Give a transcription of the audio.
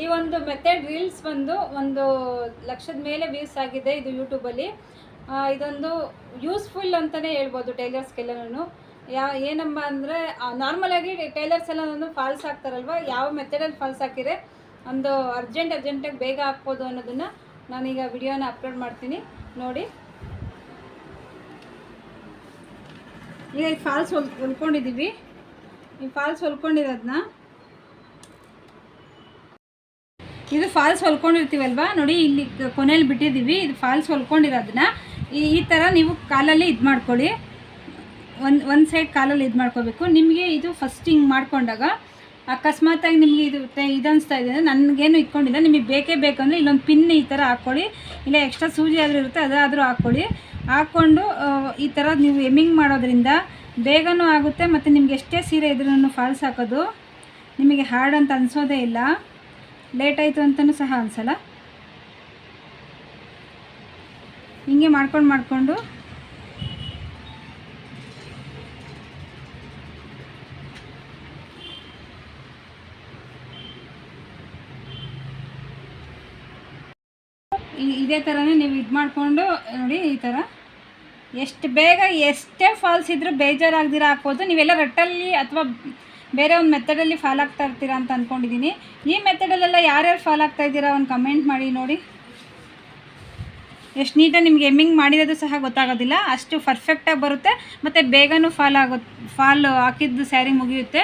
ಈ ಒಂದು method reels ಬಂದು 1,00,000 ಮೇಲೆ ವ್ಯೂಸ್ ಆಗಿದೆ ಇದು ಯೂಟ್ಯೂಬಲ್ಲಿ. ಇದೊಂದು ಯೂಸ್ಫುಲ್ ಅಂತಲೇ ಹೇಳ್ಬೋದು ಟೈಲರ್ಸ್ಗೆಲ್ಲನೂ. ಏನಮ್ಮ ಅಂದರೆ ನಾರ್ಮಲಾಗಿ ಟೈಲರ್ಸ್ ಎಲ್ಲ ಫಾಲ್ಸ್ ಹಾಕ್ತಾರಲ್ವ, ಯಾವ ಮೆಥಡಲ್ಲಿ ಫಾಲ್ಸ್ ಹಾಕಿದರೆ ಒಂದು ಅರ್ಜೆಂಟಾಗಿ ಬೇಗ ಹಾಕ್ಬೋದು ಅನ್ನೋದನ್ನು ನಾನೀಗ ವಿಡಿಯೋನ ಅಪ್ಲೋಡ್ ಮಾಡ್ತೀನಿ ನೋಡಿ. ಈಗ ಈ ಫಾಲ್ಸ್ ಹೊಲ್ಕೊಂಡಿದ್ದೀವಿ. ಈ ಫಾಲ್ಸ್ ಹೊಲ್ಕೊಂಡಿರೋದನ್ನ, ಇದು ಫಾಲ್ಸ್ ಹೊಲ್ಕೊಂಡಿರ್ತೀವಲ್ವ ನೋಡಿ, ಇಲ್ಲಿ ಕೊನೆಯಲ್ಲಿ ಬಿಟ್ಟಿದ್ದೀವಿ. ಇದು ಫಾಲ್ಸ್ ಹೊಲ್ಕೊಂಡಿರೋದನ್ನ ಈ ಥರ ನೀವು ಕಾಲಲ್ಲಿ ಇದು ಮಾಡ್ಕೊಳ್ಳಿ. ಒಂದು ಸೈಡ್ ಕಾಲಲ್ಲಿ ಇದು ಮಾಡ್ಕೋಬೇಕು. ನಿಮಗೆ ಇದು ಫಸ್ಟ್ ಹಿಂಗೆ ಮಾಡ್ಕೊಂಡಾಗ ಅಕಸ್ಮಾತಾಗಿ ನಿಮಗೆ ಇದು ಅನಿಸ್ತಾ ಇದೆ ಅಂದರೆ, ನನಗೇನು ಇಟ್ಕೊಂಡಿಲ್ಲ, ನಿಮಗೆ ಬೇಕೇ ಬೇಕಂದರೆ ಇಲ್ಲೊಂದು ಪಿನ್ ಈ ಥರ ಹಾಕ್ಕೊಳ್ಳಿ, ಇಲ್ಲ ಎಕ್ಸ್ಟ್ರಾ ಸೂಜಿ ಆದರೂ ಇರುತ್ತೆ ಅದಾದರೂ ಹಾಕ್ಕೊಳ್ಳಿ. ಹಾಕ್ಕೊಂಡು ಈ ಥರ ನೀವು ಎಮ್ಮಿಂಗ್ ಮಾಡೋದ್ರಿಂದ ಬೇಗನೂ ಆಗುತ್ತೆ, ಮತ್ತು ನಿಮ್ಗೆ ಎಷ್ಟೇ ಸೀರೆ ಇದ್ರೂ ಫಾಲ್ಸ್ ಹಾಕೋದು ನಿಮಗೆ ಹಾರ್ಡ್ ಅಂತ ಅನಿಸೋದೇ ಇಲ್ಲ, ಲೇಟ್ ಆಯಿತು ಅಂತಲೂ ಸಹ ಅನಿಸಲ್ಲ. ಹಿಂಗೆ ಮಾಡ್ಕೊಂಡು ಇದೇ ಥರನೇ ನೀವು ಇದು ಮಾಡಿಕೊಂಡು ನೋಡಿ. ಈ ಥರ ಎಷ್ಟು ಬೇಗ ಎಷ್ಟೇ ಫಾಲ್ಸ್ ಇದ್ದರೂ ಬೇಜಾರಾಗ್ದಿರ ಹಾಕ್ಬೋದು. ನೀವೆಲ್ಲ ರಟ್ಟಲ್ಲಿ ಅಥವಾ ಬೇರೆ ಒಂದು ಮೆಥಡಲ್ಲಿ ಫಾಲ್ ಆಗ್ತಾ ಇರ್ತೀರಾ ಅಂತ ಅಂದ್ಕೊಂಡಿದ್ದೀನಿ. ಈ ಮೆಥಡಲ್ಲೆಲ್ಲ ಯಾರ್ಯಾರು ಫಾಲ್ ಆಗ್ತಾ ಇದ್ದೀರಾ ಒಂದು ಕಮೆಂಟ್ ಮಾಡಿ ನೋಡಿ. ಎಷ್ಟು ನೀಟಾಗಿ ನಿಮ್ಗೆ ಎಮ್ಮಿಂಗ್ ಮಾಡಿರೋದು ಸಹ ಗೊತ್ತಾಗೋದಿಲ್ಲ, ಅಷ್ಟು ಪರ್ಫೆಕ್ಟಾಗಿ ಬರುತ್ತೆ, ಮತ್ತು ಬೇಗನೂ ಫಾಲ್ ಹಾಕಿದ್ದು ಸ್ಯಾರಿ ಮುಗಿಯುತ್ತೆ.